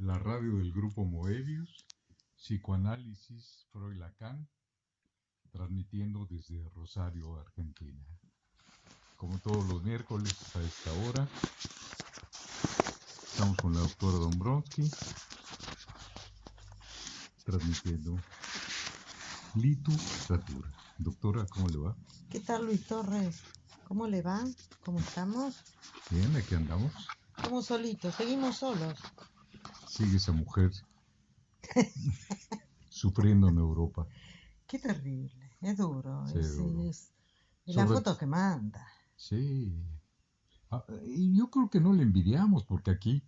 la radio del grupo Moebius, Psicoanálisis Freud Lacan, transmitiendo desde Rosario, Argentina. Como todos los miércoles a esta hora, estamos con la doctora Dombrowski, transmitiendo literatura. Doctora, ¿cómo le va? ¿Qué tal, Luis Torres? ¿Cómo le va? ¿Cómo estamos? Bien, aquí andamos. Estamos solitos, seguimos solos. Sigue esa mujer sufriendo en Europa. Qué terrible, es duro, Sí, duro. es la Sobre foto que manda. Sí. Y yo creo que no le envidiamos porque aquí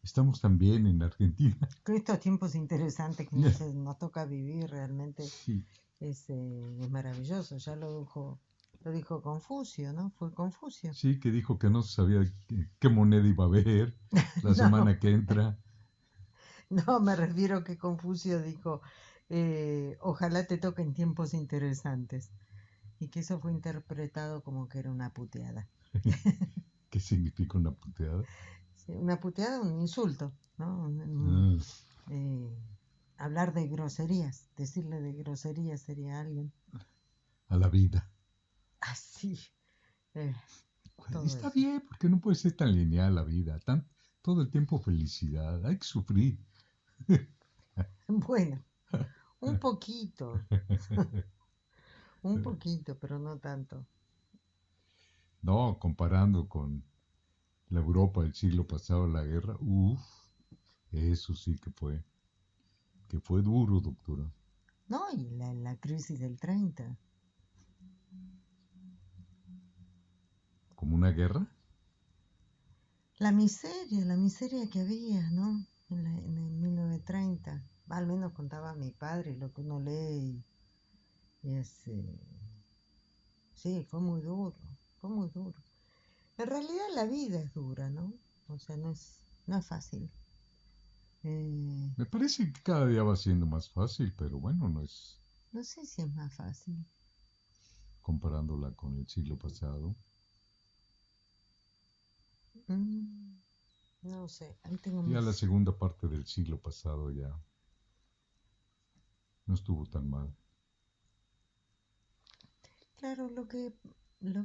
estamos también en Argentina. Con estos tiempos interesantes que nos toca vivir realmente Sí, es maravilloso. Ya lo dijo Confucio, ¿no? Fue Confucio. sí, que dijo que no sabía qué moneda iba a haber la No, semana que entra. no, me refiero que Confucio dijo, ojalá te toquen tiempos interesantes. Y que eso fue interpretado como que era una puteada. ¿Qué significa una puteada? Sí, una puteada, un insulto, ¿no? Ah, Eh, hablar de groserías, decirle de groserías sería alguien a la vida. así, eh, todo Está eso. bien, porque no puede ser tan lineal la vida. Todo el tiempo felicidad. Hay que sufrir. Bueno, un poquito, un poquito, pero no tanto. No, comparando con la Europa del siglo pasado, la guerra, uff, eso sí que fue duro, doctora. No, y la crisis del 30. ¿Como una guerra? La miseria que había, ¿no? En el 1930. Al menos contaba mi padre lo que uno lee y sí, fue muy duro, fue muy duro. En realidad la vida es dura, ¿no? O sea, no es fácil. Eh, Me parece que cada día va siendo más fácil, pero bueno, no es no sé si es más fácil. comparándola con el siglo pasado. Mm, no sé, ahí tengo Ya la mis... segunda parte del siglo pasado ya no estuvo tan mal. Claro, lo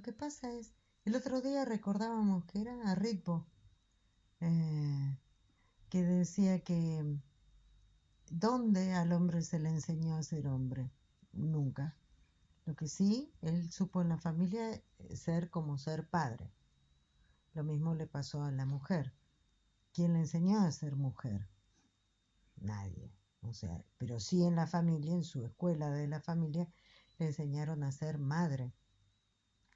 que pasa es... El otro día recordábamos que era a Ritbo, eh, que decía que ¿dónde al hombre se le enseñó a ser hombre? Nunca. Lo que sí, él supo en la familia ser como ser padre. Lo mismo le pasó a la mujer. ¿Quién le enseñó a ser mujer? Nadie. O sea, pero sí en la familia, en su escuela de la familia, le enseñaron a ser madre.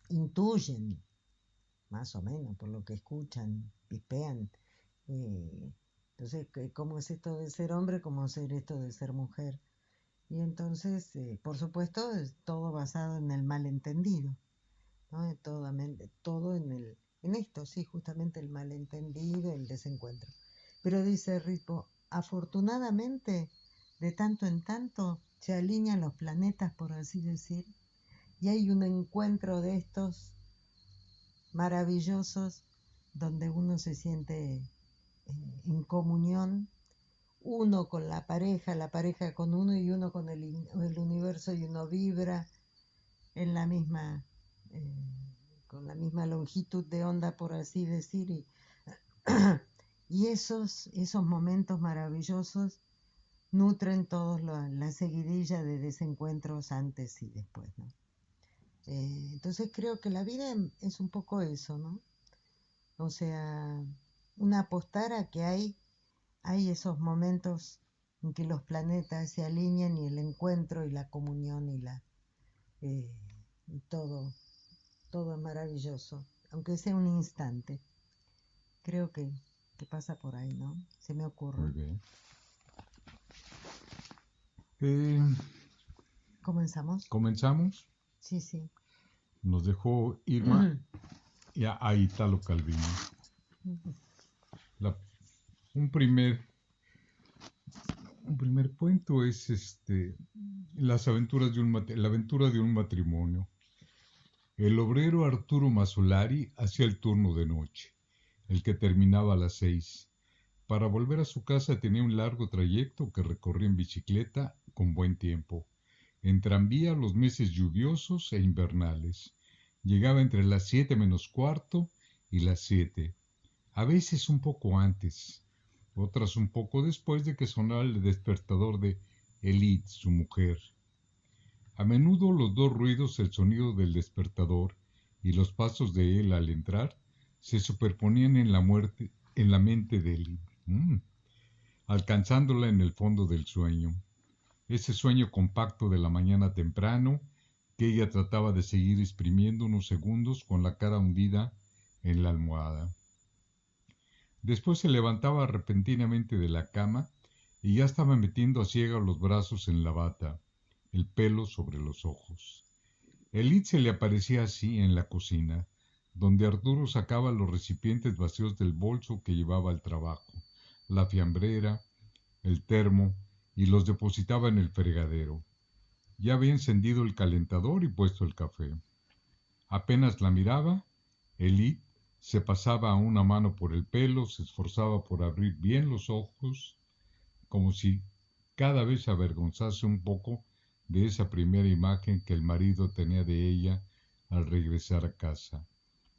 Intuyen, más o menos, por lo que escuchan, pispean. Eh, entonces, ¿cómo es esto de ser hombre? ¿Cómo es esto de ser mujer? Y entonces, por supuesto, es todo basado en el malentendido, ¿no? Todo en esto, sí, justamente el malentendido, el desencuentro. Pero dice Ritmo, afortunadamente, de tanto en tanto se alinean los planetas, por así decir, y hay un encuentro de estos maravillosos donde uno se siente en comunión, uno con la pareja con uno y uno con el universo y uno vibra en la misma, eh, con la misma longitud de onda, por así decir, y esos momentos maravillosos nutren toda la seguidilla de desencuentros antes y después, ¿no? Entonces creo que la vida es un poco eso, ¿no? O sea, una apostar a que hay esos momentos en que los planetas se alinean y el encuentro y la comunión eh, y todo es maravilloso, aunque sea un instante. Creo que pasa por ahí, ¿no? Se me ocurre. Muy bien. Eh, ¿Comenzamos? Comenzamos. Sí, sí. Nos dejó Irma y a Italo Calvino. La- un primer un primer cuento es las aventuras la aventura de un matrimonio. El obrero Arturo Masolari hacía el turno de noche, el que terminaba a las 6. Para volver a su casa tenía un largo trayecto que recorría en bicicleta con buen tiempo, en tranvía los meses lluviosos e invernales. Llegaba entre las 7 menos cuarto y las 7, a veces un poco antes, otras un poco después de que sonara el despertador de Elid, su mujer. A menudo los dos ruidos, el sonido del despertador y los pasos de él al entrar, se superponían en la mente de Elid, alcanzándola en el fondo del sueño. Ese sueño compacto de la mañana temprano, que ella trataba de seguir exprimiendo unos segundos con la cara hundida en la almohada. Después se levantaba repentinamente de la cama y ya estaba metiendo a ciega los brazos en la bata, el pelo sobre los ojos. Elid se le aparecía así en la cocina, donde Arturo sacaba los recipientes vacíos del bolso que llevaba al trabajo, la fiambrera, el termo, y los depositaba en el fregadero. Ya había encendido el calentador y puesto el café. Apenas la miraba, Elid se pasaba una mano por el pelo, se esforzaba por abrir bien los ojos, como si cada vez se avergonzase un poco de esa primera imagen que el marido tenía de ella al regresar a casa,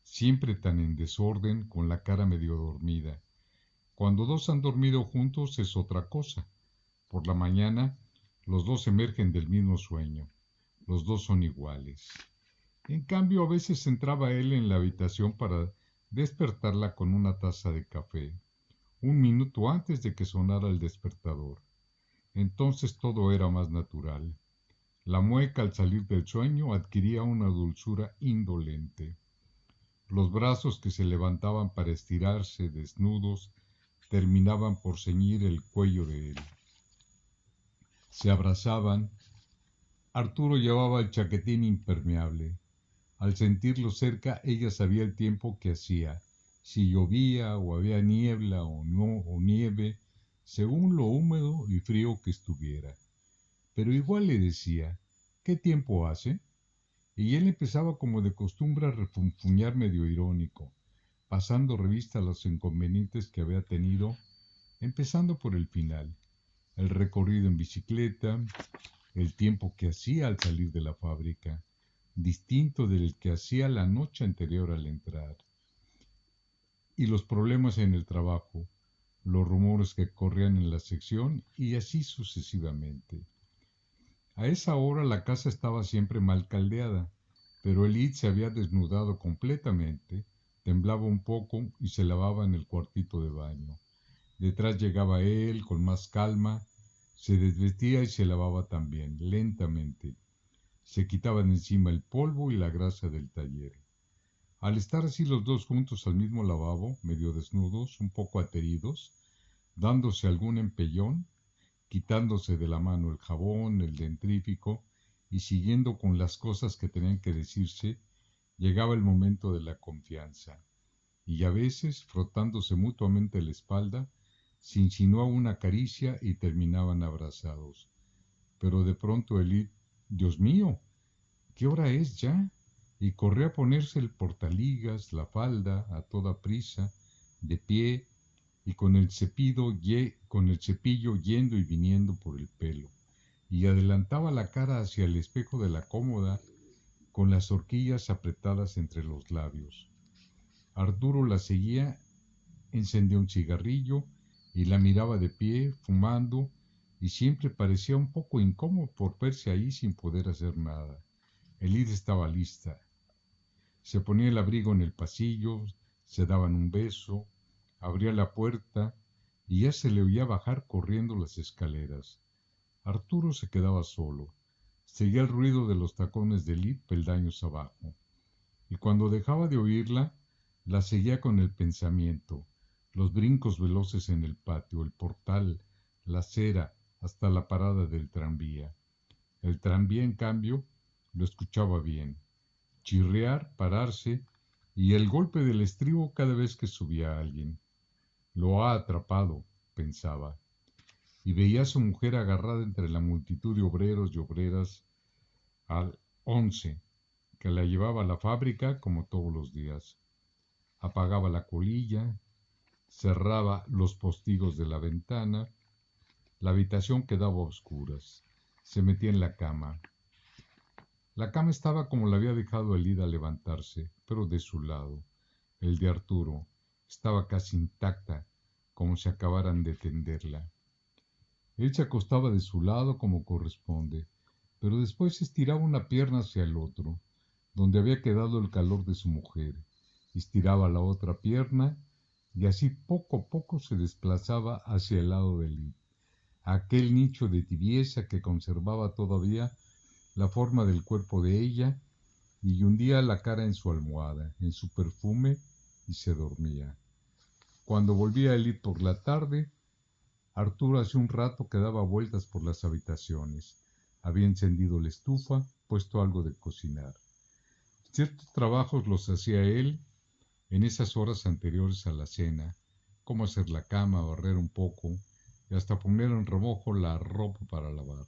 siempre tan en desorden, con la cara medio dormida. Cuando dos han dormido juntos es otra cosa. Por la mañana, los dos emergen del mismo sueño. Los dos son iguales. En cambio, a veces entraba él en la habitación para despertarla con una taza de café, un minuto antes de que sonara el despertador. Entonces todo era más natural. La mueca al salir del sueño adquiría una dulzura indolente. Los brazos que se levantaban para estirarse desnudos terminaban por ceñir el cuello de él. Se abrazaban. Arturo llevaba el chaquetín impermeable. Al sentirlo cerca, ella sabía el tiempo que hacía, si llovía o había niebla o no o nieve, según lo húmedo y frío que estuviera. Pero igual le decía, ¿qué tiempo hace? Y él empezaba como de costumbre a refunfuñar medio irónico, pasando revista a los inconvenientes que había tenido, empezando por el final, el recorrido en bicicleta, el tiempo que hacía al salir de la fábrica, distinto del que hacía la noche anterior al entrar, y los problemas en el trabajo, los rumores que corrían en la sección y así sucesivamente. A esa hora la casa estaba siempre mal caldeada, pero Elid se había desnudado completamente, temblaba un poco y se lavaba en el cuartito de baño. Detrás llegaba él con más calma, se desvestía y se lavaba también, lentamente. Se quitaban encima el polvo y la grasa del taller. Al estar así los dos juntos al mismo lavabo, medio desnudos, un poco ateridos, dándose algún empellón, quitándose de la mano el jabón, el dentrífico, y siguiendo con las cosas que tenían que decirse, llegaba el momento de la confianza. Y a veces, frotándose mutuamente la espalda, se insinuaba una caricia y terminaban abrazados. Pero de pronto Elid, Dios mío, ¿qué hora es ya? Y corrió a ponerse el portaligas, la falda, a toda prisa, de pie, y con el cepillo yendo y viniendo por el pelo, y adelantaba la cara hacia el espejo de la cómoda, con las horquillas apretadas entre los labios. Arturo la seguía, encendió un cigarrillo y la miraba de pie, fumando, y siempre parecía un poco incómodo por verse ahí sin poder hacer nada. Elid estaba lista. Se ponía el abrigo en el pasillo, se daban un beso, abría la puerta y ya se le oía bajar corriendo las escaleras. Arturo se quedaba solo. Seguía el ruido de los tacones de Elid peldaños abajo. Y cuando dejaba de oírla, la seguía con el pensamiento, los brincos veloces en el patio, el portal, la acera, hasta la parada del tranvía. El tranvía, en cambio, lo escuchaba bien. Chirriar, pararse, y el golpe del estribo cada vez que subía alguien. Lo ha atrapado, pensaba, y veía a su mujer agarrada entre la multitud de obreros y obreras al 11, que la llevaba a la fábrica como todos los días. Apagaba la colilla, cerraba los postigos de la ventana. La habitación quedaba a oscuras. Se metía en la cama. La cama estaba como la había dejado Elida al levantarse, pero de su lado. El de Arturo estaba casi intacta, como si acabaran de tenderla. Él se acostaba de su lado como corresponde, pero después estiraba una pierna hacia el otro, donde había quedado el calor de su mujer. Estiraba la otra pierna y así poco a poco se desplazaba hacia el lado de Lid, aquel nicho de tibieza que conservaba todavía la forma del cuerpo de ella, y hundía la cara en su almohada, en su perfume, y se dormía. Cuando volvía Elid por la tarde, Arturo hace un rato que daba vueltas por las habitaciones. Había encendido la estufa, puesto algo de cocinar. Ciertos trabajos los hacía él en esas horas anteriores a la cena, como hacer la cama, barrer un poco y hasta poner en remojo la ropa para lavar.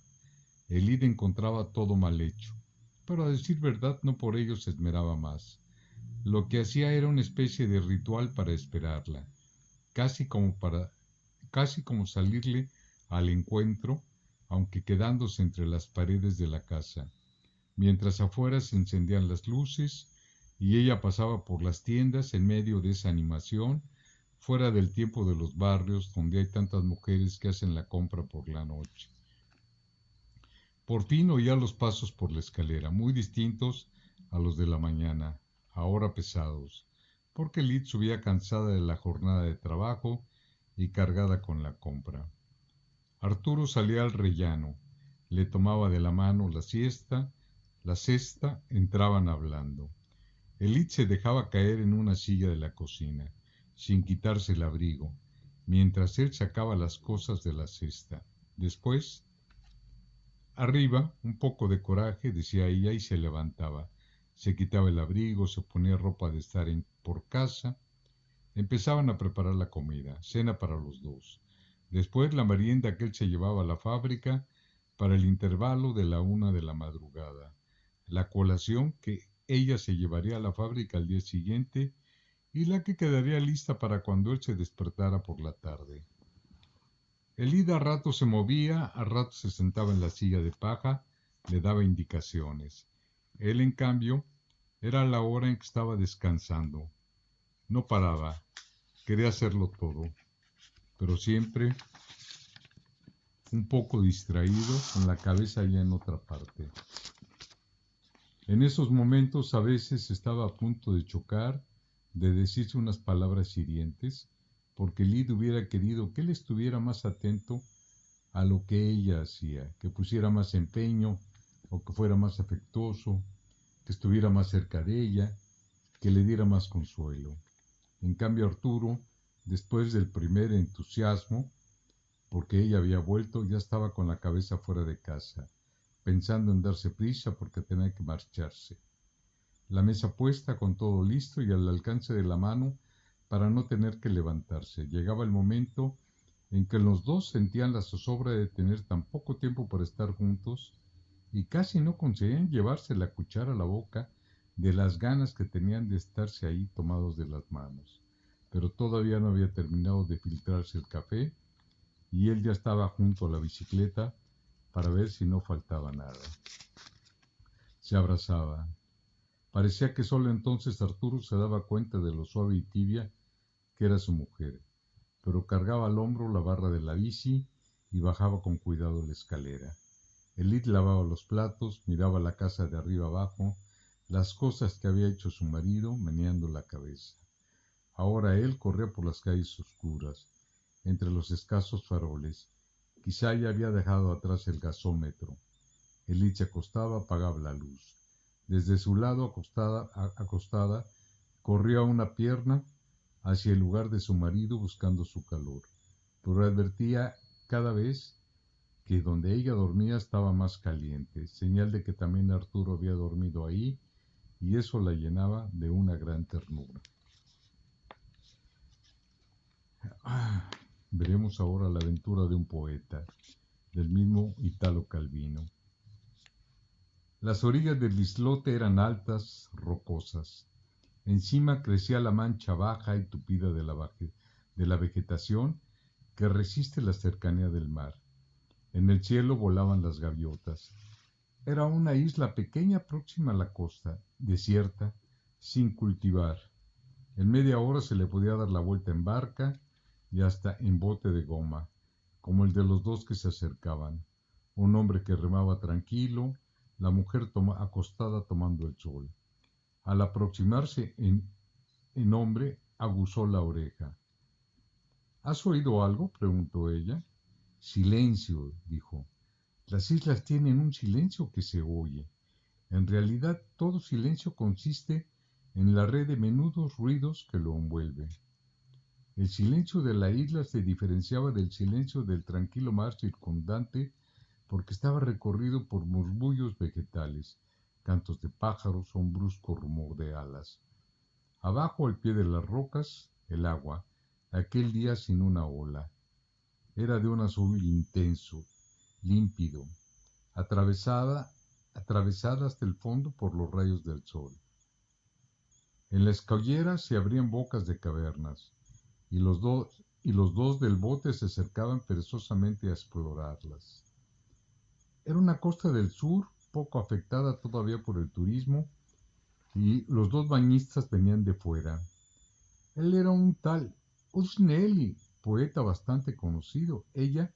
Elid encontraba todo mal hecho, pero a decir verdad no por ello se esmeraba más. Lo que hacía era una especie de ritual para esperarla, casi como casi como salirle al encuentro, aunque quedándose entre las paredes de la casa, mientras afuera se encendían las luces y ella pasaba por las tiendas en medio de esa animación, fuera del tiempo de los barrios donde hay tantas mujeres que hacen la compra por la noche. Por fin oía los pasos por la escalera, muy distintos a los de la mañana, ahora pesados, porque Lid subía cansada de la jornada de trabajo y cargada con la compra. Arturo salía al rellano, le tomaba de la mano la cesta, entraban hablando. Elid se dejaba caer en una silla de la cocina, sin quitarse el abrigo, mientras él sacaba las cosas de la cesta. Después, arriba, un poco de coraje, decía ella, y se levantaba. Se quitaba el abrigo, se ponía ropa de estar por casa. Empezaban a preparar la comida, cena para los dos. Después la merienda que él se llevaba a la fábrica para el intervalo de la 1 de la madrugada. La colación que ella se llevaría a la fábrica al día siguiente y la que quedaría lista para cuando él se despertara por la tarde. Elida a rato se movía, a rato se sentaba en la silla de paja, le daba indicaciones. Él, en cambio, era la hora en que estaba descansando. No paraba, quería hacerlo todo, pero siempre un poco distraído, con la cabeza ya en otra parte. En esos momentos a veces estaba a punto de chocar, de decirse unas palabras hirientes, porque Lid hubiera querido que él estuviera más atento a lo que ella hacía, que pusiera más empeño, o que fuera más afectuoso, que estuviera más cerca de ella, que le diera más consuelo. En cambio Arturo, después del primer entusiasmo, porque ella había vuelto, ya estaba con la cabeza fuera de casa, pensando en darse prisa porque tenía que marcharse. La mesa puesta con todo listo y al alcance de la mano para no tener que levantarse. Llegaba el momento en que los dos sentían la zozobra de tener tan poco tiempo para estar juntos y casi no conseguían llevarse la cuchara a la boca de las ganas que tenían de estarse ahí tomados de las manos. Pero todavía no había terminado de filtrarse el café y él ya estaba junto a la bicicleta para ver si no faltaba nada. Se abrazaban. Parecía que solo entonces Arturo se daba cuenta de lo suave y tibia que era su mujer, pero cargaba al hombro la barra de la bici y bajaba con cuidado la escalera. Elid lavaba los platos, miraba la casa de arriba abajo, las cosas que había hecho su marido, meneando la cabeza. Ahora él corría por las calles oscuras, entre los escasos faroles. Quizá ya había dejado atrás el gasómetro. Elid se acostaba, apagaba la luz. Desde su lado, acostada, corría una pierna hacia el lugar de su marido buscando su calor, pero advertía cada vez que donde ella dormía estaba más caliente, señal de que también Arturo había dormido ahí, y eso la llenaba de una gran ternura. Veremos ahora la aventura de un poeta, del mismo Italo Calvino. Las orillas del islote eran altas, rocosas. Encima crecía la mancha baja y tupida de la vegetación que resiste la cercanía del mar. En el cielo volaban las gaviotas. Era una isla pequeña próxima a la costa, desierta, sin cultivar. En media hora se le podía dar la vuelta en barca y hasta en bote de goma, como el de los dos que se acercaban. Un hombre que remaba tranquilo, la mujer acostada tomando el sol. Al aproximarse en hombre, aguzó la oreja. ¿Has oído algo?, preguntó ella. Silencio, dijo. Las islas tienen un silencio que se oye. En realidad, todo silencio consiste en la red de menudos ruidos que lo envuelve. El silencio de la isla se diferenciaba del silencio del tranquilo mar circundante porque estaba recorrido por murmullos vegetales, cantos de pájaros o un brusco rumor de alas. Abajo, al pie de las rocas, el agua, aquel día sin una ola. Era de un azul intenso, límpido, atravesada hasta el fondo por los rayos del sol. En la escollera se abrían bocas de cavernas, y los dos del bote se acercaban perezosamente a explorarlas. Era una costa del sur, poco afectada todavía por el turismo, y los dos bañistas venían de fuera. Él era un tal Usnelli, poeta bastante conocido. Ella,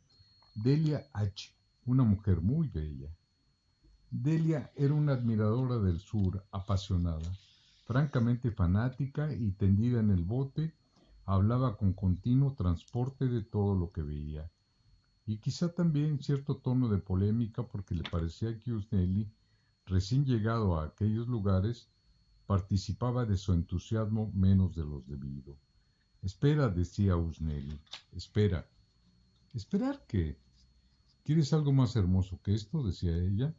Delia H., una mujer muy bella. Delia era una admiradora del sur, apasionada, francamente fanática y tendida en el bote, hablaba con continuo transporte de todo lo que veía. Y quizá también cierto tono de polémica porque le parecía que Usnelli, recién llegado a aquellos lugares, participaba de su entusiasmo menos de los debido. Espera, decía Usnelli, espera. ¿Esperar qué? ¿Quieres algo más hermoso que esto?, decía ella.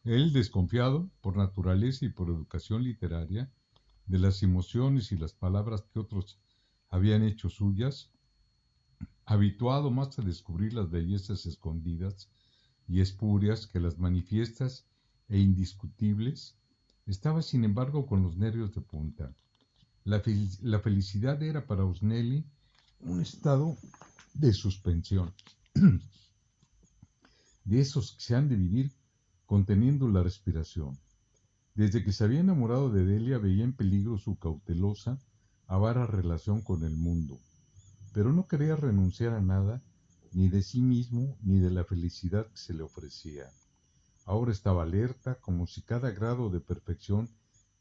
Él, desconfiado, por naturaleza y por educación literaria, de las emociones y las palabras que otros habían hecho suyas, habituado más a descubrir las bellezas escondidas y espurias que las manifiestas e indiscutibles, estaba sin embargo con los nervios de punta. La felicidad era para Usnelli un estado de suspensión, de esos que se han de vivir conteniendo la respiración. Desde que se había enamorado de Delia veía en peligro su cautelosa, avara relación con el mundo, pero no quería renunciar a nada, ni de sí mismo, ni de la felicidad que se le ofrecía. Ahora estaba alerta, como si cada grado de perfección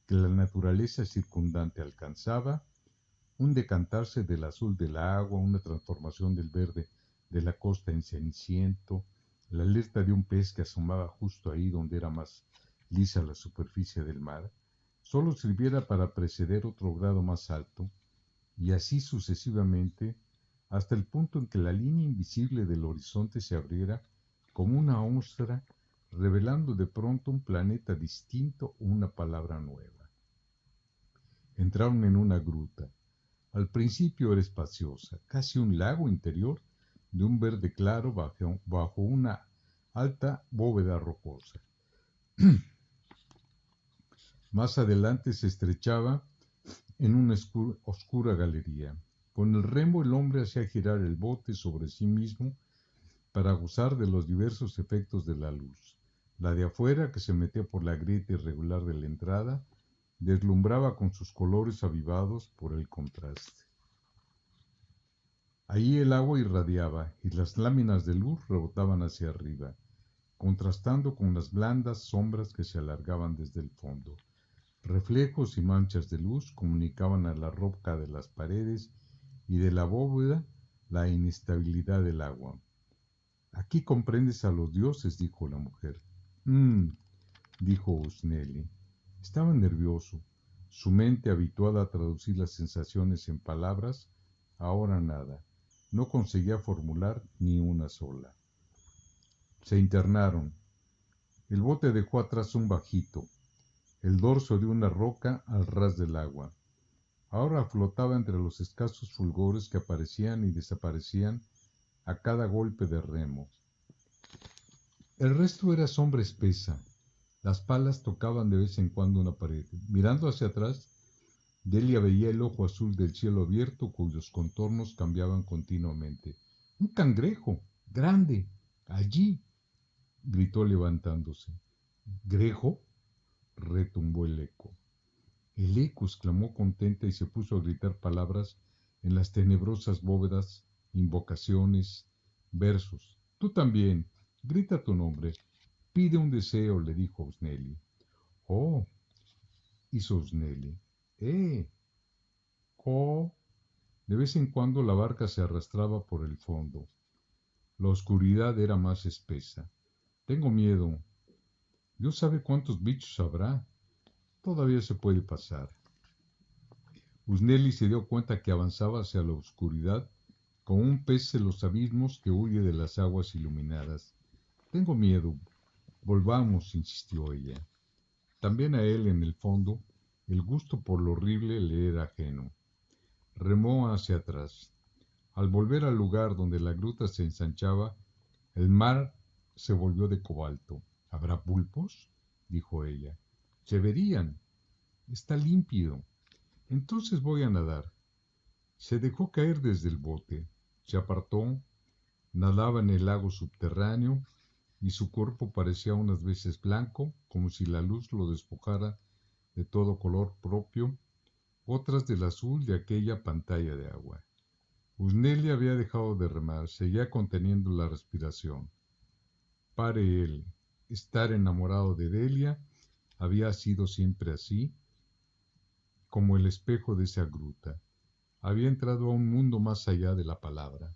que la naturaleza circundante alcanzaba, un decantarse del azul del agua, una transformación del verde de la costa en ceniciento, la alerta de un pez que asomaba justo ahí donde era más lisa la superficie del mar, solo sirviera para preceder otro grado más alto, y así sucesivamente, hasta el punto en que la línea invisible del horizonte se abriera como una ostra, revelando de pronto un planeta distinto o una palabra nueva. Entraron en una gruta. Al principio era espaciosa, casi un lago interior de un verde claro bajo una alta bóveda rocosa. Más adelante se estrechaba en una oscura galería. Con el remo el hombre hacía girar el bote sobre sí mismo para gozar de los diversos efectos de la luz. La de afuera, que se metía por la grieta irregular de la entrada, deslumbraba con sus colores avivados por el contraste. Allí el agua irradiaba y las láminas de luz rebotaban hacia arriba, contrastando con las blandas sombras que se alargaban desde el fondo. Reflejos y manchas de luz comunicaban a la roca de las paredes y de la bóveda la inestabilidad del agua. Aquí comprendes a los dioses, dijo la mujer. Dijo Usnelli. Estaba nervioso. Su mente, habituada a traducir las sensaciones en palabras, ahora nada. No conseguía formular ni una sola. Se internaron. El bote dejó atrás un bajito, el dorso de una roca al ras del agua. Ahora flotaba entre los escasos fulgores que aparecían y desaparecían a cada golpe de remo. El resto era sombra espesa. Las palas tocaban de vez en cuando una pared. Mirando hacia atrás, Delia veía el ojo azul del cielo abierto cuyos contornos cambiaban continuamente. ¡Un cangrejo! ¡Grande! ¡Allí! Gritó levantándose. ¿Grejo? Retumbó el eco. El eco exclamó contenta y se puso a gritar palabras en las tenebrosas bóvedas, invocaciones, versos. Tú también, grita tu nombre. Pide un deseo, le dijo Usnelli. Oh, hizo Usnelli. Oh. De vez en cuando la barca se arrastraba por el fondo. La oscuridad era más espesa. Tengo miedo. Dios sabe cuántos bichos habrá. Todavía se puede pasar. Usnelli se dio cuenta que avanzaba hacia la oscuridad como un pez en los abismos que huye de las aguas iluminadas. Tengo miedo. Volvamos, insistió ella. También a él, en el fondo, el gusto por lo horrible le era ajeno. Remó hacia atrás. Al volver al lugar donde la gruta se ensanchaba, el mar se volvió de cobalto. ¿Habrá pulpos? Dijo ella. Se verían. Está límpido. Entonces voy a nadar. Se dejó caer desde el bote. Se apartó. Nadaba en el lago subterráneo y su cuerpo parecía unas veces blanco, como si la luz lo despojara de todo color propio, otras del azul de aquella pantalla de agua. Usnelli había dejado de remar, seguía conteniendo la respiración. Pare él. Estar enamorado de Delia había sido siempre así, como el espejo de esa gruta. Había entrado a un mundo más allá de la palabra.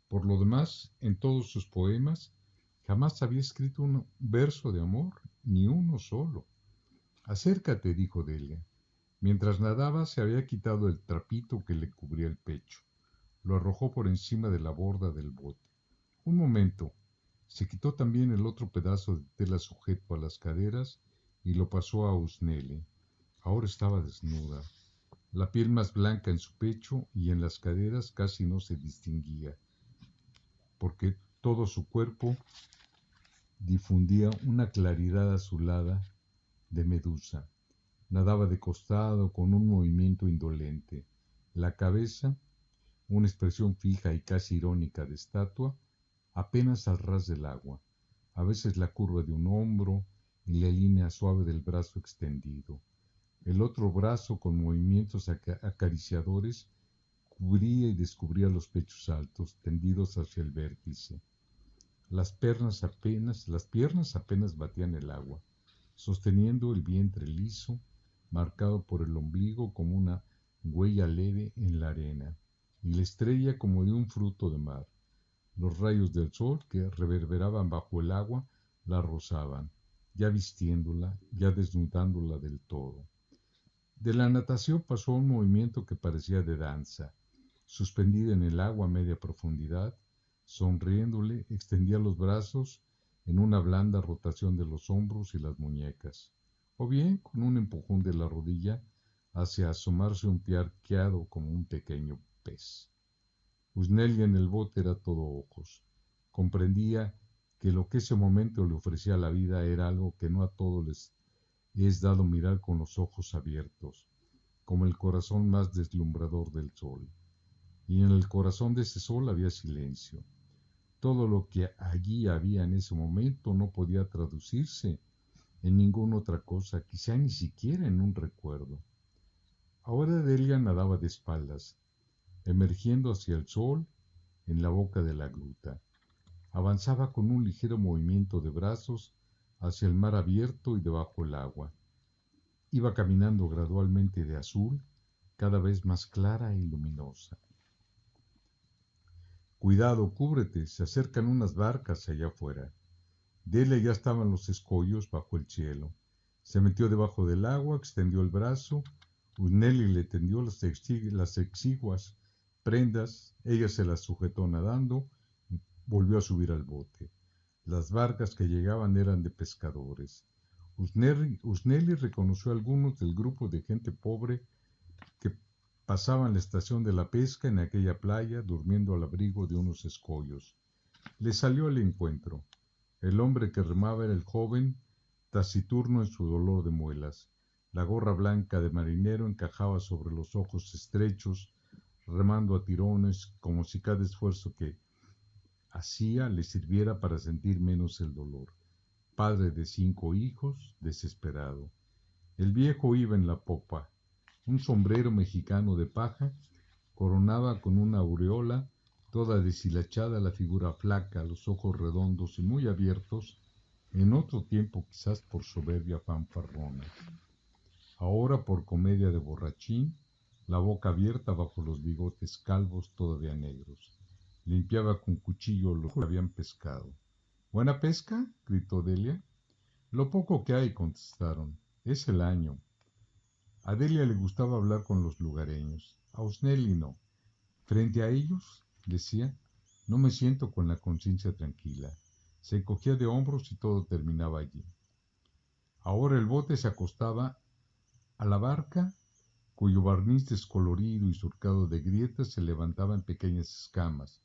Por lo demás, en todos sus poemas, jamás había escrito un verso de amor, ni uno solo. Acércate, dijo Delia. Mientras nadaba, se había quitado el trapito que le cubría el pecho. Lo arrojó por encima de la borda del bote. Un momento. Se quitó también el otro pedazo de tela sujeto a las caderas y lo pasó a Usnelli. Ahora estaba desnuda. La piel más blanca en su pecho y en las caderas casi no se distinguía, porque todo su cuerpo difundía una claridad azulada de medusa. Nadaba de costado con un movimiento indolente. La cabeza, una expresión fija y casi irónica de estatua, apenas al ras del agua, a veces la curva de un hombro y la línea suave del brazo extendido. El otro brazo, con movimientos acariciadores, cubría y descubría los pechos altos, tendidos hacia el vértice. Las piernas apenas batían el agua, sosteniendo el vientre liso, marcado por el ombligo como una huella leve en la arena, y la estrella como de un fruto de mar. Los rayos del sol que reverberaban bajo el agua la rozaban, ya vistiéndola, ya desnudándola del todo. De la natación pasó a un movimiento que parecía de danza. Suspendida en el agua a media profundidad, sonriéndole, extendía los brazos en una blanda rotación de los hombros y las muñecas, o bien con un empujón de la rodilla hacia asomarse un pie arqueado como un pequeño pez. Usnelli en el bote era todo ojos. Comprendía que lo que ese momento le ofrecía a la vida era algo que no a todos les es dado mirar con los ojos abiertos, como el corazón más deslumbrador del sol. Y en el corazón de ese sol había silencio. Todo lo que allí había en ese momento no podía traducirse en ninguna otra cosa, quizá ni siquiera en un recuerdo. Ahora Delia nadaba de espaldas, emergiendo hacia el sol en la boca de la gruta. Avanzaba con un ligero movimiento de brazos hacia el mar abierto y debajo el agua. Iba caminando gradualmente de azul, cada vez más clara y luminosa. Cuidado, cúbrete, se acercan unas barcas allá afuera. Delia ya estaban los escollos bajo el cielo. Se metió debajo del agua, extendió el brazo. Usnelli le tendió las exiguas prendas, ella se las sujetó nadando y volvió a subir al bote. Las barcas que llegaban eran de pescadores. Usnelli reconoció a algunos del grupo de gente pobre que pasaban la estación de la pesca en aquella playa, durmiendo al abrigo de unos escollos. Le salió al encuentro. El hombre que remaba era el joven, taciturno en su dolor de muelas. La gorra blanca de marinero encajaba sobre los ojos estrechos, remando a tirones como si cada esfuerzo que hacía le sirviera para sentir menos el dolor. Padre de 5 hijos, desesperado. El viejo iba en la popa. Un sombrero mexicano de paja coronaba con una aureola toda deshilachada la figura flaca, los ojos redondos y muy abiertos, en otro tiempo quizás por soberbia fanfarrona. Ahora por comedia de borrachín, la boca abierta bajo los bigotes calvos todavía negros. Limpiaba con cuchillo los que habían pescado. ¿Buena pesca? Gritó Delia. Lo poco que hay, contestaron. Es el año. A Delia le gustaba hablar con los lugareños. A Osnelli no. Frente a ellos, decía, no me siento con la conciencia tranquila. Se encogía de hombros y todo terminaba allí. Ahora el bote se acostaba a la barca, cuyo barniz descolorido y surcado de grietas se levantaba en pequeñas escamas,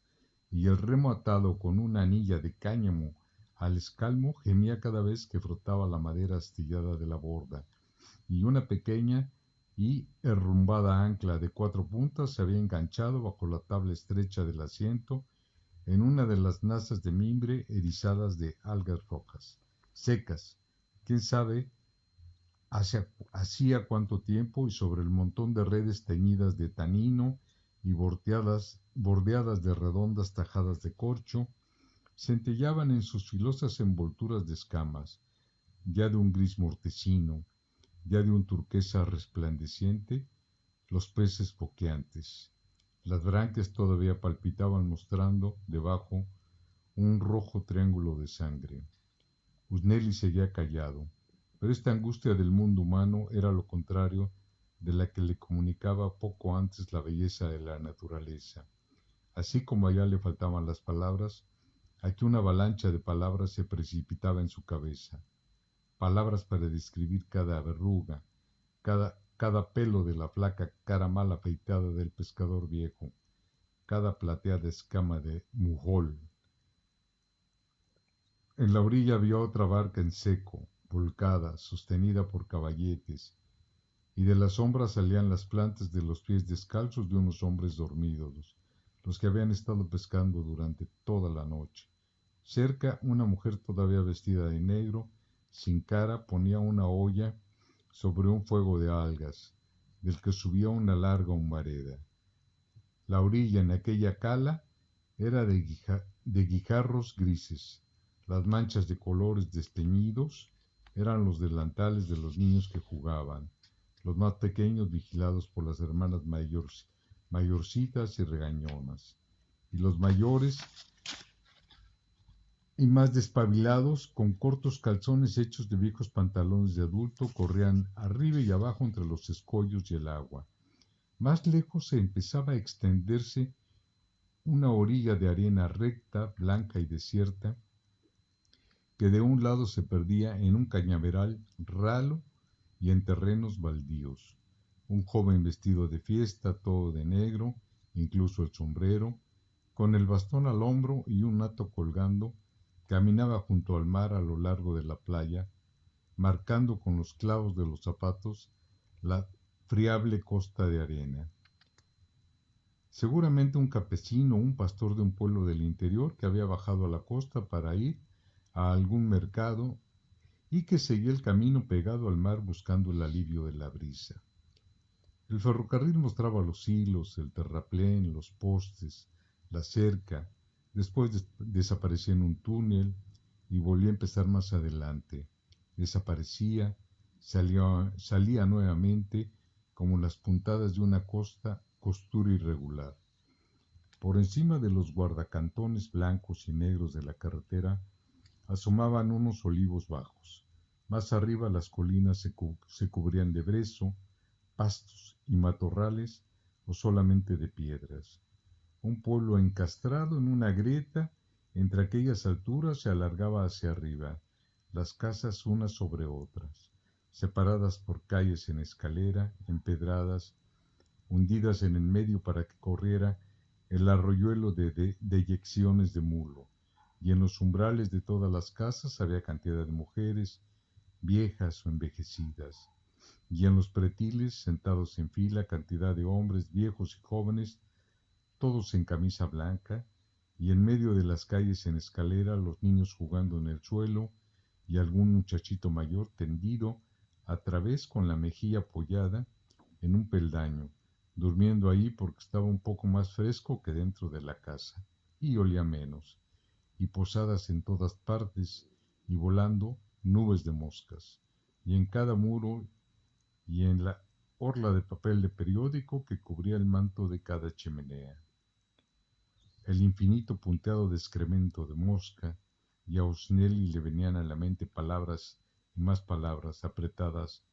y el remo atado con una anilla de cáñamo al escalmo gemía cada vez que frotaba la madera astillada de la borda, y una pequeña y herrumbada ancla de 4 puntas se había enganchado bajo la tabla estrecha del asiento en una de las nazas de mimbre erizadas de algas rojas, secas, quién sabe hacía cuánto tiempo, y sobre el montón de redes teñidas de tanino y bordeadas de redondas tajadas de corcho, centellaban en sus filosas envolturas de escamas, ya de un gris mortecino, ya de un turquesa resplandeciente, los peces boqueantes. Las branquias todavía palpitaban mostrando, debajo, un rojo triángulo de sangre. Usnelli seguía callado, pero esta angustia del mundo humano era lo contrario de la que le comunicaba poco antes la belleza de la naturaleza. Así como allá le faltaban las palabras, aquí una avalancha de palabras se precipitaba en su cabeza. Palabras para describir cada verruga, cada pelo de la flaca cara mal afeitada del pescador viejo, cada plateada escama de mujol. En la orilla vio otra barca en seco, volcada, sostenida por caballetes, y de las sombras salían las plantas de los pies descalzos de unos hombres dormidos, los que habían estado pescando durante toda la noche. Cerca, una mujer todavía vestida de negro, sin cara, ponía una olla sobre un fuego de algas, del que subía una larga humareda. La orilla en aquella cala era de guijarros grises. Las manchas de colores desteñidos eran los delantales de los niños que jugaban, los más pequeños vigilados por las hermanas mayorcitas y regañonas, y los mayores y más despabilados, con cortos calzones hechos de viejos pantalones de adulto, corrían arriba y abajo entre los escollos y el agua. Más lejos se empezaba a extenderse una orilla de arena recta, blanca y desierta, que de un lado se perdía en un cañaveral ralo y en terrenos baldíos. Un joven vestido de fiesta, todo de negro, incluso el sombrero, con el bastón al hombro y un hato colgando, caminaba junto al mar a lo largo de la playa, marcando con los clavos de los zapatos la friable costa de arena. Seguramente un campesino o un pastor de un pueblo del interior que había bajado a la costa para ir a algún mercado y que seguía el camino pegado al mar buscando el alivio de la brisa. El ferrocarril mostraba los hilos, el terraplén, los postes, la cerca, después desaparecía en un túnel y volvía a empezar más adelante. Desaparecía, salía nuevamente como las puntadas de una costura irregular. Por encima de los guardacantones blancos y negros de la carretera asomaban unos olivos bajos. Más arriba las colinas se cubrían de brezo, pastos y matorrales o solamente de piedras. Un pueblo encastrado en una grieta entre aquellas alturas se alargaba hacia arriba, las casas unas sobre otras, separadas por calles en escalera, empedradas, hundidas en el medio para que corriera el arroyuelo de deyecciones de mulo, y en los umbrales de todas las casas había cantidad de mujeres, viejas o envejecidas, y en los pretiles, sentados en fila, cantidad de hombres, viejos y jóvenes, todos en camisa blanca, y en medio de las calles en escalera, los niños jugando en el suelo, y algún muchachito mayor tendido a través con la mejilla apoyada en un peldaño, durmiendo ahí porque estaba un poco más fresco que dentro de la casa, y olía menos, y posadas en todas partes, y volando nubes de moscas, y en cada muro y en la orla de papel de periódico que cubría el manto de cada chimenea. El infinito punteado de excremento de mosca, y a Osnelli le venían a la mente palabras y más palabras apretadas,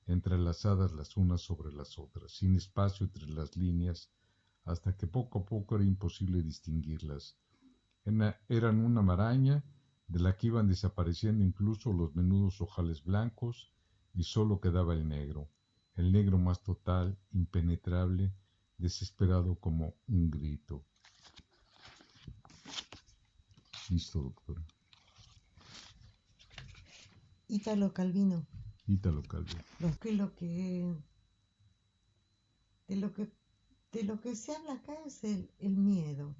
entrelazadas las unas sobre las otras, sin espacio entre las líneas, hasta que poco a poco era imposible distinguirlas. Eran una maraña de la que iban desapareciendo incluso los menudos ojales blancos, y sólo quedaba el negro más total, impenetrable, desesperado como un grito. Listo, doctora. Ítalo Calvino. Ítalo Calvino. De lo que, de lo que se habla acá es el miedo.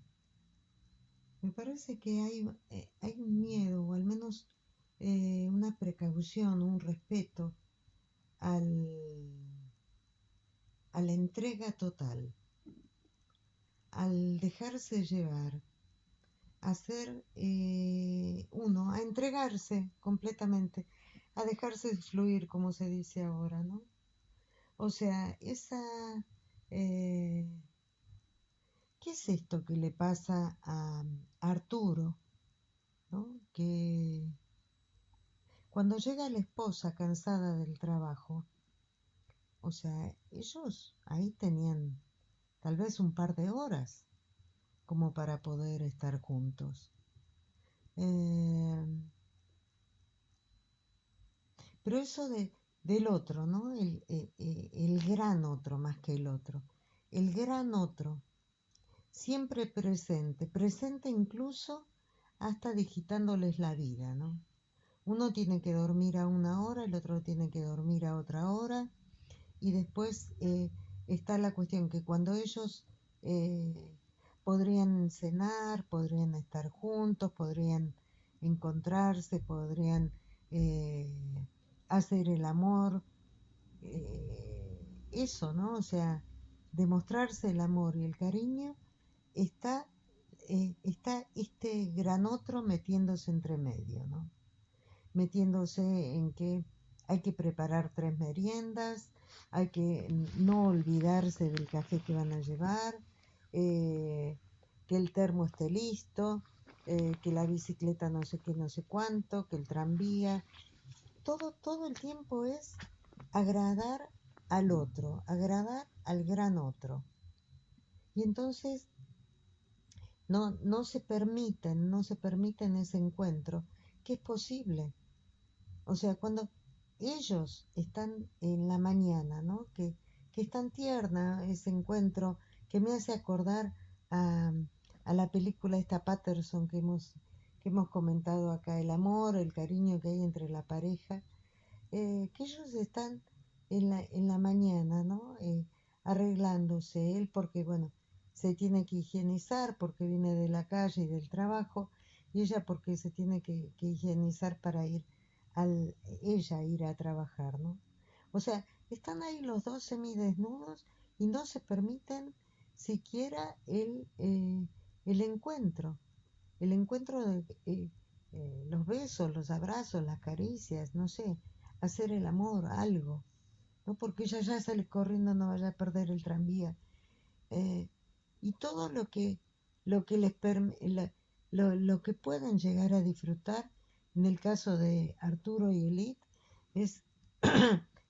Me parece que hay un miedo, o al menos una precaución, un respeto al, a la entrega total, al dejarse llevar, a ser a entregarse completamente, a dejarse fluir, como se dice ahora, ¿no? O sea, eh, ¿qué es esto que le pasa a Arturo, ¿no? Que cuando llega la esposa cansada del trabajo, o sea, ellos ahí tenían tal vez un par de horas como para poder estar juntos. Eh, pero eso del otro, ¿no? El gran otro más que el otro. El gran otro, siempre presente, presente incluso hasta digitándoles la vida, ¿no? Uno tiene que dormir a una hora, el otro tiene que dormir a otra hora, y después está la cuestión que cuando ellos eh, podrían cenar, podrían estar juntos, podrían encontrarse, podrían eh, hacer el amor, eso, ¿no? O sea, demostrarse el amor y el cariño, está, está este gran otro metiéndose entre medio, ¿no? Metiéndose en que hay que preparar 3 meriendas, hay que no olvidarse del café que van a llevar, que el termo esté listo, que la bicicleta no sé qué, no sé cuánto, que el tranvía. Todo el tiempo es agradar al otro, agradar al gran otro. Y entonces no se permiten ese encuentro, que es posible. O sea, cuando ellos están en la mañana, ¿no? Que es tan tierna ese encuentro, que me hace acordar a, a la película esta Patterson que hemos comentado acá, el amor, el cariño que hay entre la pareja, que ellos están en la mañana, ¿no? Arreglándose, él porque, bueno, se tiene que higienizar porque viene de la calle y del trabajo, y ella porque se tiene que higienizar para ella ir a trabajar, ¿no? O sea, están ahí los dos semidesnudos y no se permiten siquiera el encuentro de los besos, los abrazos, las caricias, no sé, hacer el amor, algo, ¿no? Porque ella ya sale corriendo, no vaya a perder el tranvía. Eh, y todo lo que lo que pueden llegar a disfrutar, en el caso de Arturo y Elite, es,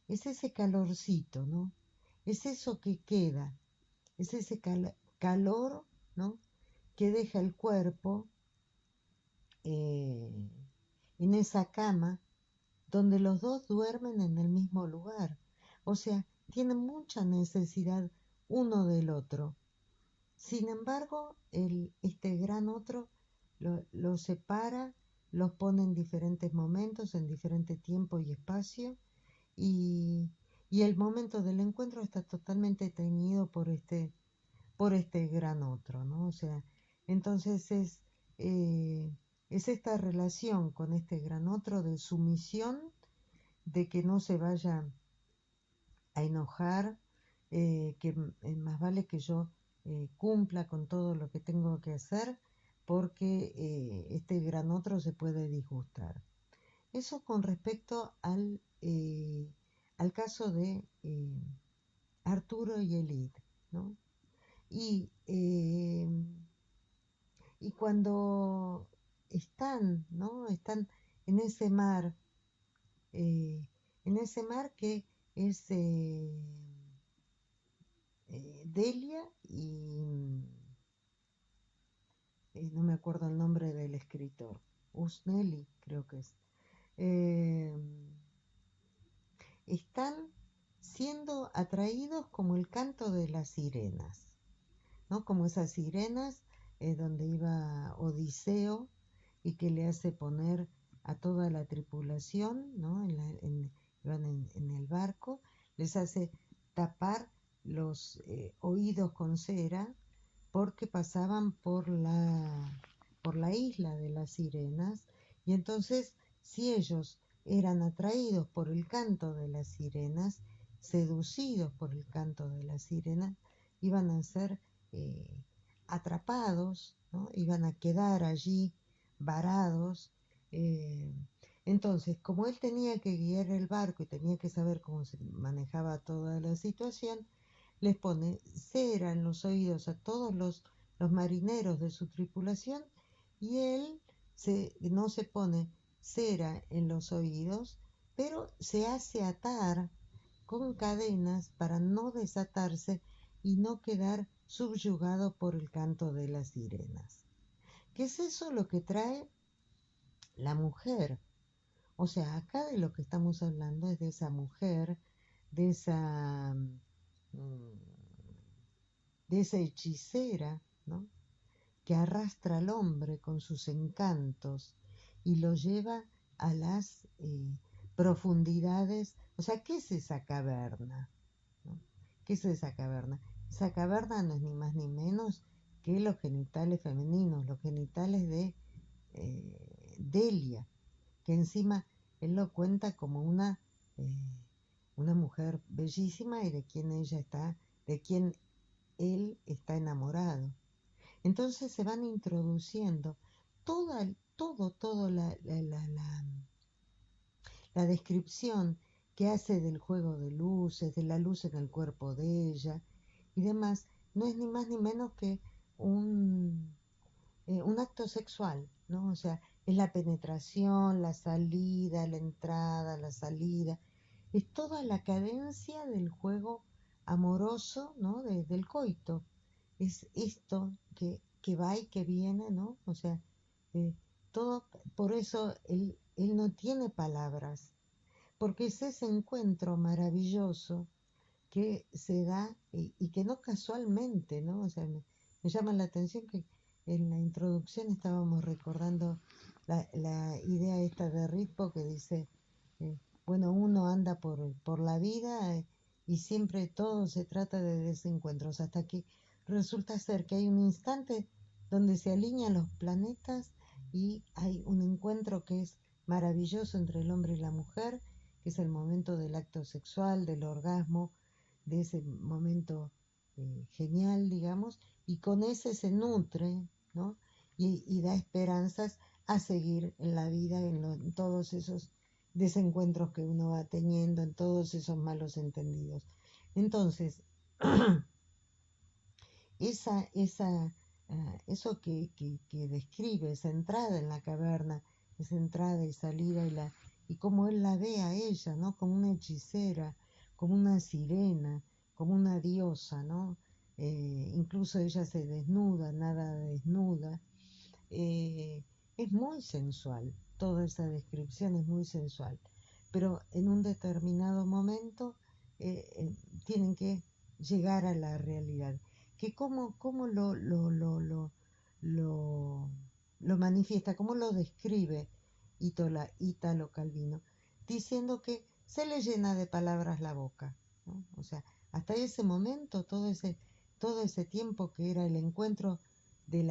es ese calorcito, ¿no? Es eso que queda, es ese calor, ¿no? Que deja el cuerpo eh, en esa cama donde los dos duermen en el mismo lugar. O sea, tienen mucha necesidad uno del otro. Sin embargo, este gran otro lo separa, los pone en diferentes momentos, en diferente tiempo y espacio, y, y el momento del encuentro está totalmente teñido por este gran otro, ¿no? O sea, entonces es esta relación con este gran otro de sumisión, de que no se vaya a enojar, que más vale que yo cumpla con todo lo que tengo que hacer, porque este gran otro se puede disgustar. Eso con respecto al caso de Arturo y Elid, ¿no? Y, eh, y cuando están, ¿no? Están en eh, ese mar que es Delia y no me acuerdo el nombre del escritor, Usnelli creo que es. Eh, Están siendo atraídos como el canto de las sirenas, ¿no? Como esas sirenas donde iba Odiseo y que le hace poner a toda la tripulación, ¿no? Iban en el barco, les hace tapar los oídos con cera porque pasaban por la isla de las sirenas, y entonces si ellos eran atraídos por el canto de las sirenas, seducidos por el canto de las sirenas, iban a ser eh, atrapados, ¿no? Iban a quedar allí varados. eh, entonces, como él tenía que guiar el barco y tenía que saber cómo se manejaba toda la situación, les pone cera en los oídos a todos los marineros de su tripulación, y él no se pone cera en los oídos, pero se hace atar con cadenas para no desatarse y no quedar subyugado por el canto de las sirenas. ¿Qué es eso lo que trae la mujer? O sea, acá de lo que estamos hablando es de esa mujer, de esa mm, de esa hechicera, ¿no? Que arrastra al hombre con sus encantos y lo lleva a las profundidades. O sea, ¿qué es esa caverna? ¿No? ¿Qué es esa caverna? Esa caverna no es ni más ni menos que los genitales femeninos, los genitales de Delia, que encima él lo cuenta como una mujer bellísima y de quien él está enamorado. Entonces se van introduciendo todo la descripción que hace del juego de luces, de la luz en el cuerpo de ella y demás, no es ni más ni menos que un acto sexual, ¿no? O sea, es la penetración, la salida, la entrada, la salida, es toda la cadencia del juego amoroso, ¿no? Del coito. Es esto que va y que viene, ¿no? O sea, eh, todo, por eso él no tiene palabras, porque es ese encuentro maravilloso que se da y que no casualmente, ¿no? O sea, me llama la atención que en la introducción estábamos recordando la idea esta de Ritpo que dice, eh, bueno, uno anda por la vida y siempre todo se trata de desencuentros, hasta que resulta ser que hay un instante donde se alinean los planetas y hay un encuentro que es maravilloso entre el hombre y la mujer, que es el momento del acto sexual, del orgasmo, de ese momento genial, digamos, y con ese se nutre, ¿no? Y da esperanzas a seguir en la vida, en todos esos desencuentros que uno va teniendo, en todos esos malos entendidos. Entonces, eso que describe, esa entrada en la caverna, esa entrada y salida y cómo él la ve a ella, ¿no? Como una hechicera, como una sirena, como una diosa, ¿no? Incluso ella se desnuda, nada desnuda. Es muy sensual, toda esa descripción es muy sensual, pero en un determinado momento tienen que llegar a la realidad. Que cómo lo, lo manifiesta, cómo lo describe Ítalo Calvino, diciendo que se le llena de palabras la boca, ¿no? O sea, hasta ese momento, todo ese tiempo que era el encuentro de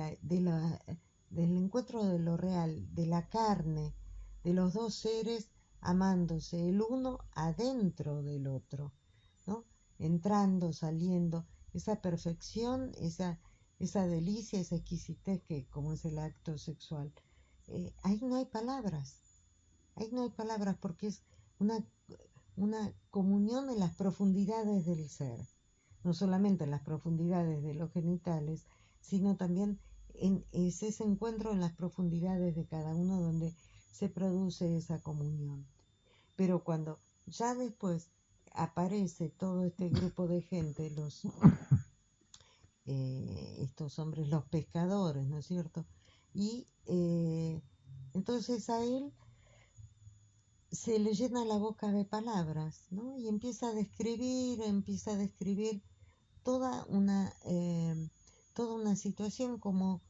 del encuentro de lo real, de la carne, de los dos seres amándose, el uno adentro del otro, ¿no? Entrando, saliendo, esa perfección, esa delicia, esa exquisitez que como es el acto sexual. Ahí no hay palabras, ahí no hay palabras porque es una, una comunión en las profundidades del ser, no solamente en las profundidades de los genitales, sino también es ese encuentro en las profundidades de cada uno donde se produce esa comunión. Pero cuando ya después aparece todo este grupo de gente, estos hombres, los pescadores, ¿no es cierto? Y entonces a él se le llena la boca de palabras, ¿no? Y empieza a describir toda toda una situación como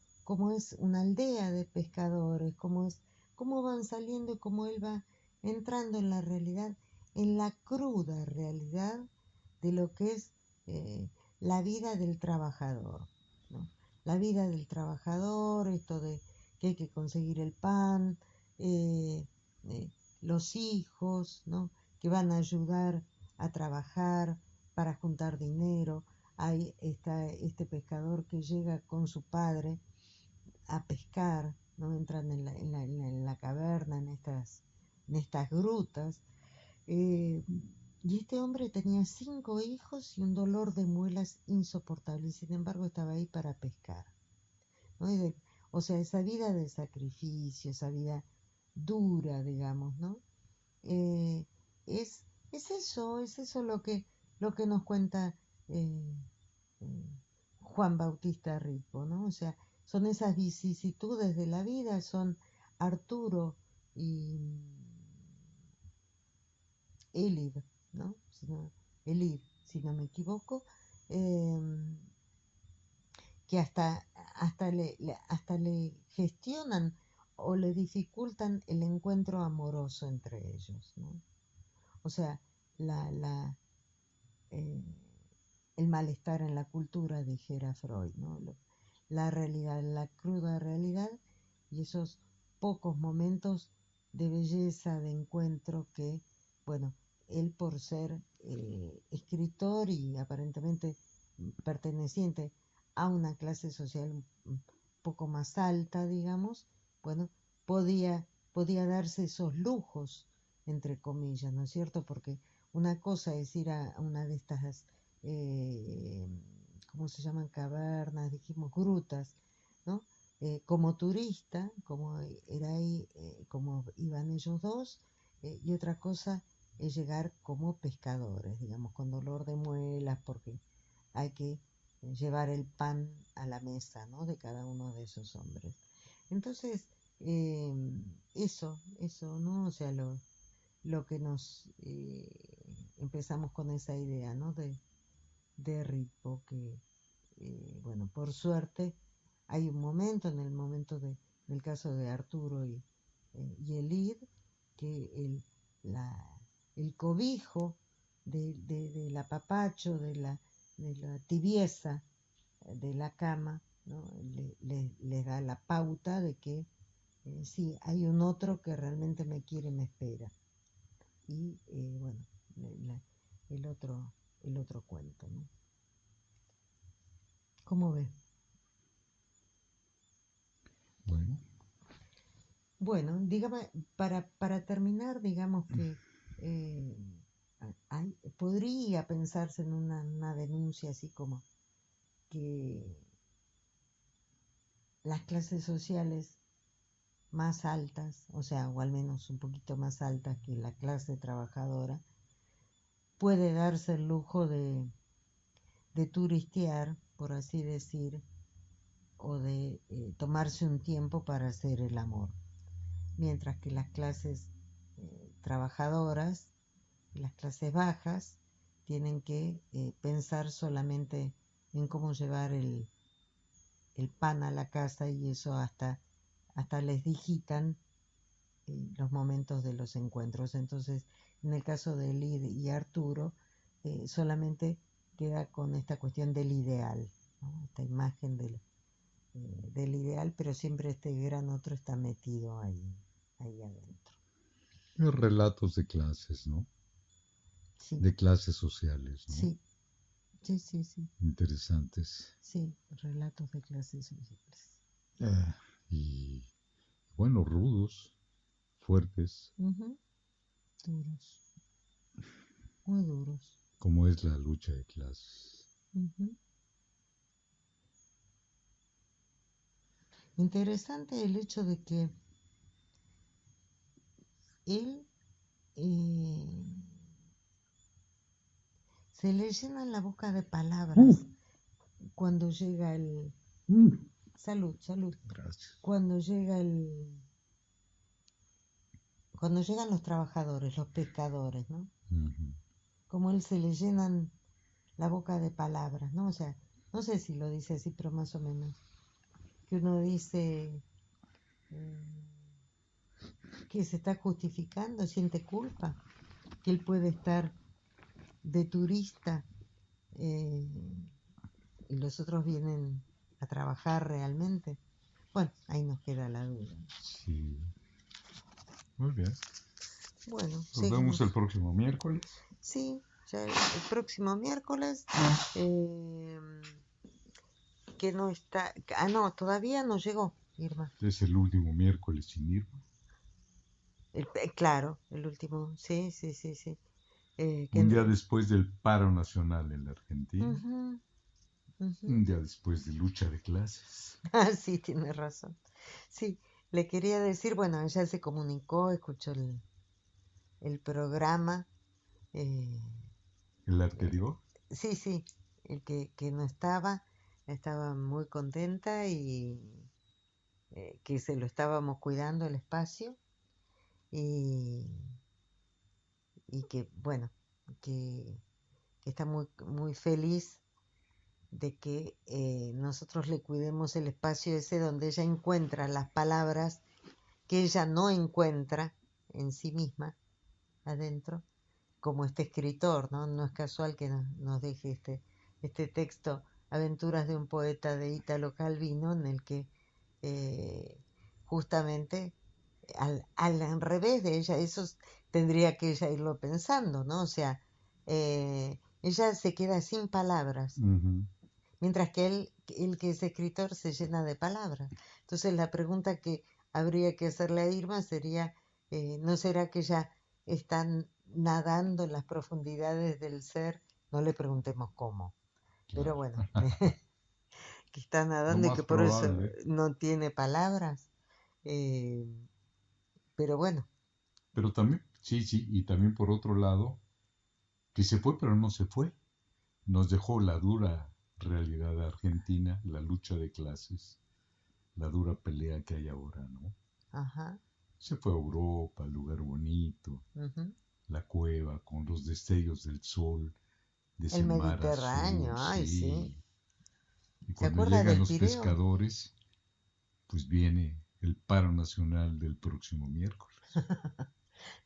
es una aldea de pescadores, cómo van saliendo y cómo él va entrando en la realidad, en la cruda realidad de lo que es la vida del trabajador, ¿no? La vida del trabajador, esto de que hay que conseguir el pan, eh, eh, los hijos, ¿no? Que van a ayudar a trabajar para juntar dinero. Ahí está este pescador que llega con su padre a pescar, ¿no? Entran en la caverna, en estas grutas. eh, y este hombre tenía 5 hijos y un dolor de muelas insoportable, y sin embargo estaba ahí para pescar, ¿no? O sea, esa vida de sacrificio, esa vida dura, digamos, ¿no? Eh, es, es eso lo que nos cuenta eh, eh, Juan Bautista Rico, ¿no? O sea, son esas vicisitudes de la vida, son Arturo y Elid, ¿no? Elid, si no me equivoco, eh, que hasta le gestionan o le dificultan el encuentro amoroso entre ellos, ¿no? O sea, la, la, eh, el malestar en la cultura, dijera Freud, ¿no? La realidad, la cruda realidad y esos pocos momentos de belleza, de encuentro que, bueno, él por ser escritor y aparentemente perteneciente a una clase social un poco más alta, digamos, bueno, podía darse esos lujos, entre comillas, ¿no es cierto? Porque una cosa es ir a una de estas, eh, ¿cómo se llaman? Cavernas, dijimos, grutas, ¿no? Como turista, como era ahí, como iban ellos dos, y otra cosa es llegar como pescadores, digamos, con dolor de muelas, porque hay que llevar el pan a la mesa, ¿no? De cada uno de esos hombres. Entonces, eso, ¿no? O sea, lo que nos empezamos con esa idea, ¿no? De Ripo, que, bueno, por suerte hay un momento, en el momento del caso de Arturo y Elid, que el cobijo del apapacho, de la tibieza de la cama, ¿no? Le da la pauta de que sí, hay un otro que realmente me quiere y me espera. Y bueno, la- el otro, el otro cuento, ¿no? ¿Cómo ves? Bueno, Bueno, dígame, para terminar, digamos que eh, podría pensarse en una denuncia así como que las clases sociales más altas, o sea, o al menos un poquito más altas que la clase trabajadora, puede darse el lujo de turistear, por así decir, o de tomarse un tiempo para hacer el amor, mientras que las clases trabajadoras, las clases bajas, tienen que pensar solamente en cómo llevar el pan a la casa y eso hasta les digitan los momentos de los encuentros. Entonces, en el caso de Lid y Arturo, solamente queda con esta cuestión del ideal, ¿no? Esta imagen del ideal, pero siempre este gran otro está metido ahí adentro. Relatos de clases, ¿no? Sí, De clases sociales, ¿no? sí, sí, sí, sí, Interesantes. sí, relatos de clases sociales. Y bueno, rudos, fuertes, Ujú. Duros, muy duros. como es la lucha de clases. Ujú. Interesante el hecho de que él eh, se le llena la boca de palabras cuando llega el... Salud, salud. Gracias. Cuando llegan los trabajadores, los pescadores, ¿no? Ujú. Como él se le llenan la boca de palabras, ¿no? O sea, no sé si lo dice así, pero más o menos. Que uno dice que se está justificando, siente culpa, que él puede estar de turista eh, y los otros vienen a trabajar realmente. Bueno, ahí nos queda la duda. Sí. Muy bien. Bueno, Nos vemos el seguimos. próximo miércoles. Sí, ya el próximo miércoles, eh, que no está... Ah, no, todavía no llegó, Irma. Es el último miércoles sin Irma. Claro, el último, sí, sí, sí, sí. Un día después del paro nacional en la Argentina. Ujú, Un ujú. día después de lucha de clases. Ah, sí, tiene razón. Sí, le quería decir, bueno, ella se comunicó, escuchó el programa. eh, El anterior. sí, sí, el que no estaba muy contenta y que se lo estábamos cuidando el espacio y, y que, bueno, que está muy, muy feliz de que nosotros le cuidemos el espacio ese donde ella encuentra las palabras que ella no encuentra en sí misma adentro, como este escritor, ¿no? No es casual que nos deje este texto, Aventuras de un poeta de Italo Calvino, en el que eh, justamente al revés de ella, eso tendría que ella irlo pensando, ¿no? O sea, ella se queda sin palabras, Ujú. mientras que el que es escritor se llena de palabras. Entonces la pregunta que habría que hacerle a Irma sería, ¿no será que ella está nadando en las profundidades del ser? No le preguntemos cómo, pero Claro. bueno, que está Lo nadando y más que por eso probable. no tiene palabras. eh, pero bueno, Pero también, sí, sí, y también por otro lado, que se fue pero no se fue. Nos dejó la dura realidad de Argentina, la lucha de clases, la dura pelea que hay ahora, ¿no? ajá, Se fue a Europa, al lugar bonito, ujú. la cueva con los destellos del sol, de El ese mar azul, Mediterráneo, ay, sí. sí. Y ¿Se cuando acuerda llegan del los Pireo? pescadores, pues viene el paro nacional del próximo miércoles.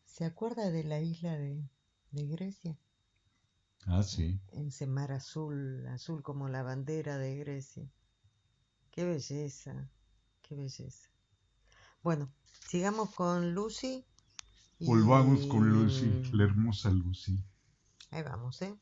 ¿Se acuerda de la isla de Grecia? Ah, sí. En ese mar azul, azul como la bandera de Grecia. Qué belleza, qué belleza. Bueno, sigamos con Lucy Volvamos con y Lucy, la hermosa Lucy. ahí vamos, ¿eh?